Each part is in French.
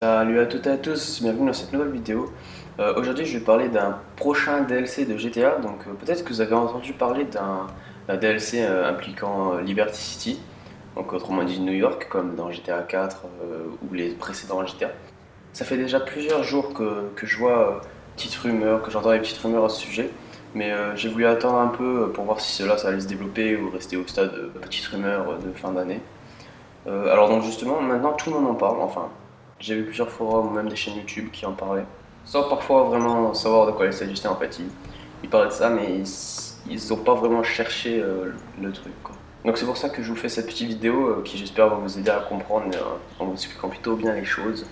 Salut à toutes et à tous, bienvenue dans cette nouvelle vidéo. Aujourd'hui je vais parler d'un prochain DLC de GTA. Donc peut-être que vous avez entendu parler d'un DLC impliquant Liberty City, donc autrement dit New York, comme dans GTA 4 ou les précédents GTA. Ça fait déjà plusieurs jours que je vois petites rumeurs, que j'entends des petites rumeurs à ce sujet, mais j'ai voulu attendre un peu pour voir si cela ça allait se développer ou rester au stade petites rumeurs de fin d'année. Alors donc justement, maintenant tout le monde en parle, enfin, j'ai vu plusieurs forums ou même des chaînes YouTube qui en parlaient, sans parfois vraiment savoir de quoi il s'agissait en fait. Ils parlaient de ça, mais ils ont pas vraiment cherché le truc, quoi. Donc c'est pour ça que je vous fais cette petite vidéo qui j'espère va vous aider à comprendre en vous expliquant plutôt bien les choses.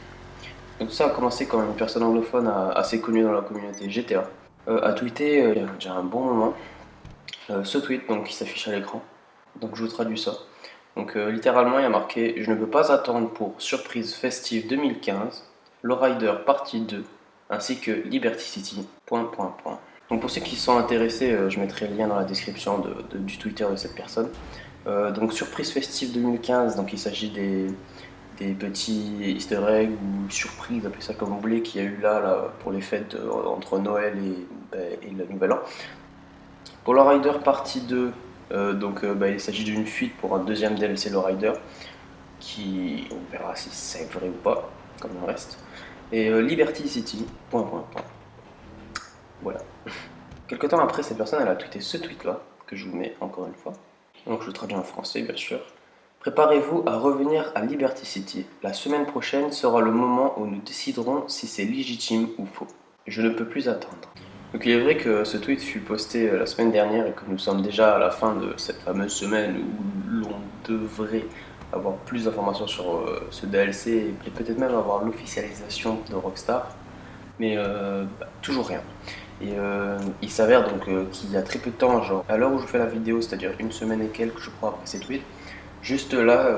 Donc tout ça a commencé quand une personne anglophone assez connue dans la communauté GTA a tweeté il y a déjà un bon moment ce tweet donc, qui s'affiche à l'écran. Donc je vous traduis ça. Donc littéralement il y a marqué "Je ne peux pas attendre pour Surprise Festive 2015, Lowrider Partie 2, ainsi que Liberty City. Point, point, point." Donc pour ceux qui sont intéressés, je mettrai le lien dans la description du Twitter de cette personne. Donc Surprise Festive 2015, donc il s'agit des petits easter eggs ou surprises, appelez ça comme vous voulez, qu'il y a eu là pour les fêtes entre Noël et le Nouvel An. Pour Lowrider Partie 2, il s'agit d'une fuite pour un deuxième DLC Lowrider, qui on verra si c'est vrai ou pas, comme le reste. Et Liberty City, point, point, point. Voilà. Quelque temps après, cette personne elle a tweeté ce tweet-là, que je vous mets encore une fois. Donc je le traduis en français, bien sûr. "Préparez-vous à revenir à Liberty City. La semaine prochaine sera le moment où nous déciderons si c'est légitime ou faux. Je ne peux plus attendre." Donc il est vrai que ce tweet fut posté la semaine dernière et que nous sommes déjà à la fin de cette fameuse semaine où l'on devrait avoir plus d'informations sur ce DLC et peut-être même avoir l'officialisation de Rockstar, mais toujours rien. Et il s'avère donc qu'il y a très peu de temps, genre à l'heure où je fais la vidéo, c'est-à-dire une semaine et quelques je crois après ces tweets, juste là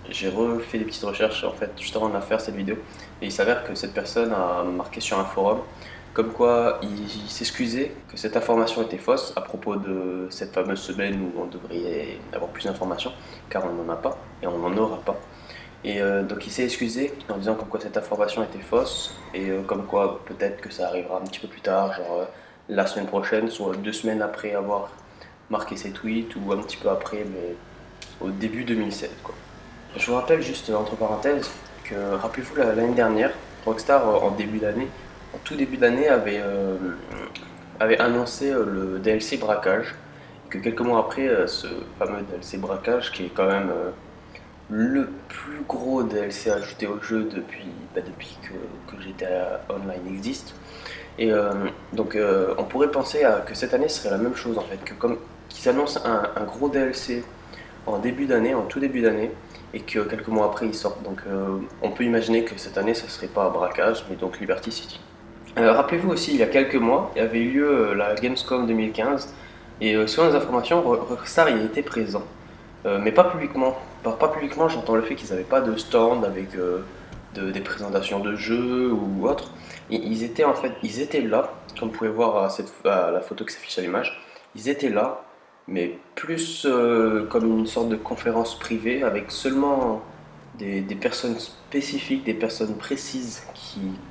j'ai refait des petites recherches en fait juste avant de la faire cette vidéo, et il s'avère que cette personne a marqué sur un forum comme quoi il s'excusait que cette information était fausse à propos de cette fameuse semaine où on devrait avoir plus d'informations, car on n'en a pas et on n'en aura pas. Et donc il s'est excusé en disant comme quoi cette information était fausse et comme quoi peut-être que ça arrivera un petit peu plus tard, genre la semaine prochaine, soit 2 semaines après avoir marqué ses tweets ou un petit peu après, mais au début 2016 quoi. Je vous rappelle juste entre parenthèses que rappelez-vous l'année dernière, Rockstar en début d'année, en tout début d'année avait annoncé le DLC braquage, et que quelques mois après ce fameux DLC braquage qui est quand même le plus gros DLC ajouté au jeu depuis que GTA Online existe. Et on pourrait penser que cette année serait la même chose en fait, que comme qu'ils annoncent un gros DLC en début d'année, en tout début d'année, et que quelques mois après ils sortent. Donc on peut imaginer que cette année ça serait pas braquage, mais donc Liberty City. Rappelez-vous aussi, il y a quelques mois, il y avait eu lieu la Gamescom 2015, et selon les informations, Rockstar y était présent. Mais pas publiquement. Par pas publiquement, j'entends le fait qu'ils n'avaient pas de stand avec des présentations de jeux ou autre. Ils étaient en fait, ils étaient là, comme vous pouvez voir à la photo qui s'affiche à l'image. Ils étaient là, mais plus comme une sorte de conférence privée avec seulement des personnes spécifiques, des personnes précises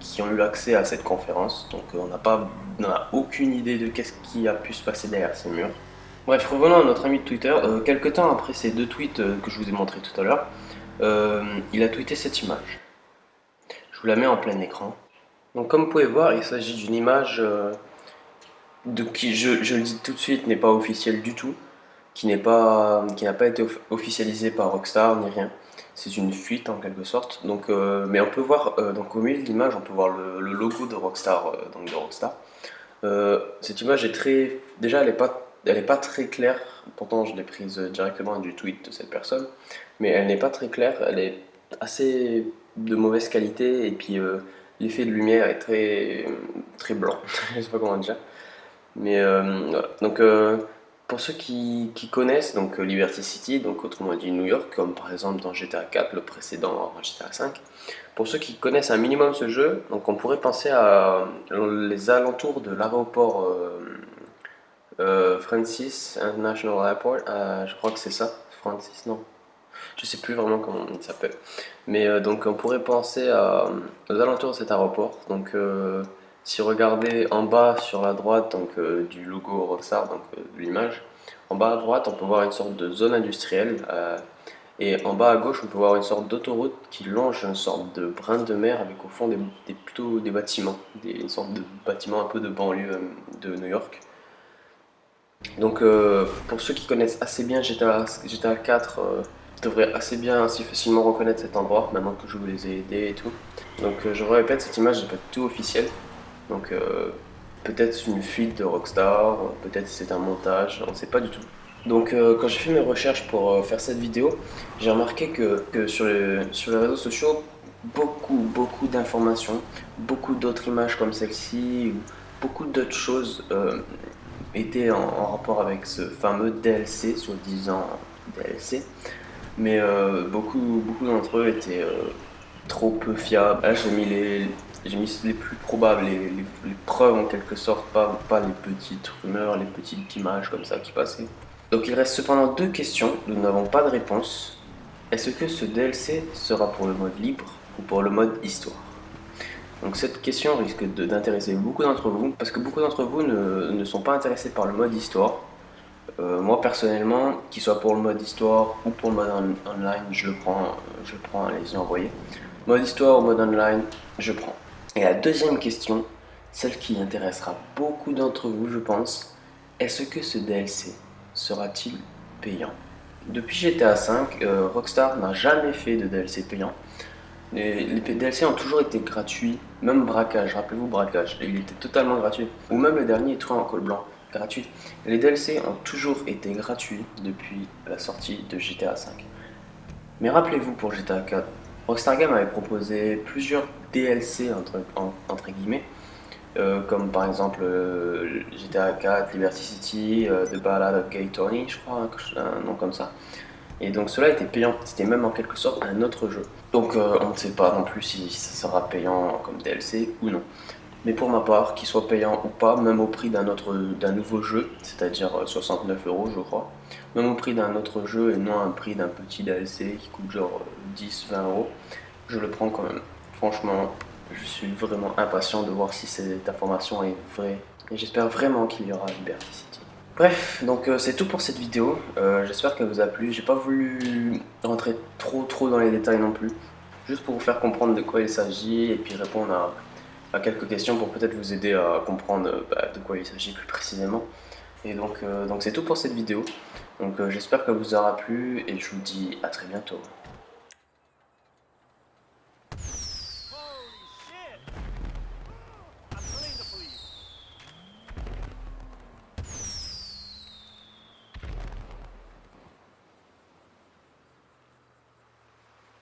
qui ont eu accès à cette conférence. Donc on n'a aucune idée de qu'est-ce qui a pu se passer derrière ces murs. Bref, revenons à notre ami de Twitter. Quelque temps après ces deux tweets que je vous ai montrés tout à l'heure, il a tweeté cette image. Je vous la mets en plein écran. Donc comme vous pouvez voir, il s'agit d'une image qui, je le dis tout de suite, n'est pas officielle du tout, qui n'a pas été officialisée par Rockstar ni rien. C'est une fuite en quelque sorte. Donc, mais on peut voir, donc au milieu de l'image, on peut voir le logo de Rockstar, donc de Rockstar. Cette image est très. Déjà, elle est pas très claire. Pourtant, je l'ai prise directement du tweet de cette personne. Mais elle n'est pas très claire. Elle est assez de mauvaise qualité. Et puis, l'effet de lumière est très blanc. Je sais pas comment dire. Mais voilà. Donc, pour ceux qui connaissent donc, Liberty City, donc autrement dit New York, comme par exemple dans GTA 4, le précédent GTA 5, pour ceux qui connaissent un minimum ce jeu, donc on pourrait penser à les alentours de l'aéroport Francis International Airport, je crois que c'est ça, Francis, non. Je sais plus vraiment comment il s'appelle. Mais donc on pourrait penser aux alentours de cet aéroport. Donc si vous regardez en bas sur la droite donc, du logo Rockstar, donc de l'image, en bas à droite on peut voir une sorte de zone industrielle. Et en bas à gauche, on peut voir une sorte d'autoroute qui longe une sorte de brin de mer avec au fond plutôt des bâtiments, une sorte de bâtiments un peu de banlieue de New York. Donc pour ceux qui connaissent assez bien GTA 4, devraient assez bien, assez facilement reconnaître cet endroit, maintenant que je vous les ai aidés et tout. Donc je vous répète, cette image n'est pas du tout officielle. Donc peut-être une fuite de Rockstar, peut-être c'est un montage, on ne sait pas du tout. Donc quand j'ai fait mes recherches pour faire cette vidéo, j'ai remarqué que sur les réseaux sociaux, beaucoup d'informations, beaucoup d'autres images comme celle-ci, ou beaucoup d'autres choses étaient en rapport avec ce fameux DLC, soi-disant DLC. Mais beaucoup d'entre eux étaient trop peu fiables. Là, j'ai mis les plus probables, les preuves en quelque sorte, pas les petites rumeurs, les petites images comme ça qui passaient. Donc il reste cependant deux questions, nous n'avons pas de réponse. Est-ce que ce DLC sera pour le mode libre ou pour le mode histoire? Donc cette question risque d'intéresser beaucoup d'entre vous, parce que beaucoup d'entre vous ne sont pas intéressés par le mode histoire. Moi personnellement, qu'il soit pour le mode histoire ou pour le mode online, je le prends, allez-y envoyer. Mode histoire ou mode online, je prends. Et la deuxième question, celle qui intéressera beaucoup d'entre vous je pense, est-ce que ce DLC sera-t-il payant? Depuis GTA V, Rockstar n'a jamais fait de DLC payant. Les DLC ont toujours été gratuits, même braquage, rappelez-vous braquage, il était totalement gratuit. Ou même le dernier Train en col blanc, gratuit. Les DLC ont toujours été gratuits depuis la sortie de GTA V. Mais rappelez-vous pour GTA 4, Rockstar Games avait proposé plusieurs DLC entre guillemets, comme par exemple GTA 4, Liberty City, The Ballad of Gay Tony, je crois, un nom comme ça. Et donc cela était payant, c'était même en quelque sorte un autre jeu. Donc on ne sait pas non plus si ça sera payant comme DLC ou non. Mais pour ma part, qu'il soit payant ou pas, même au prix d'un nouveau jeu, c'est-à-dire 69 euros je crois, même au prix d'un autre jeu et non un prix d'un petit DLC qui coûte genre 10-20 euros, je le prends quand même. Franchement, je suis vraiment impatient de voir si cette information est vraie. Et j'espère vraiment qu'il y aura Liberty City. Bref, donc c'est tout pour cette vidéo. J'espère qu'elle vous a plu. J'ai pas voulu rentrer trop dans les détails non plus. Juste pour vous faire comprendre de quoi il s'agit et puis répondre à quelques questions pour peut-être vous aider à comprendre de quoi il s'agit plus précisément. Et donc c'est tout pour cette vidéo. Donc j'espère qu'elle vous aura plu et je vous dis à très bientôt.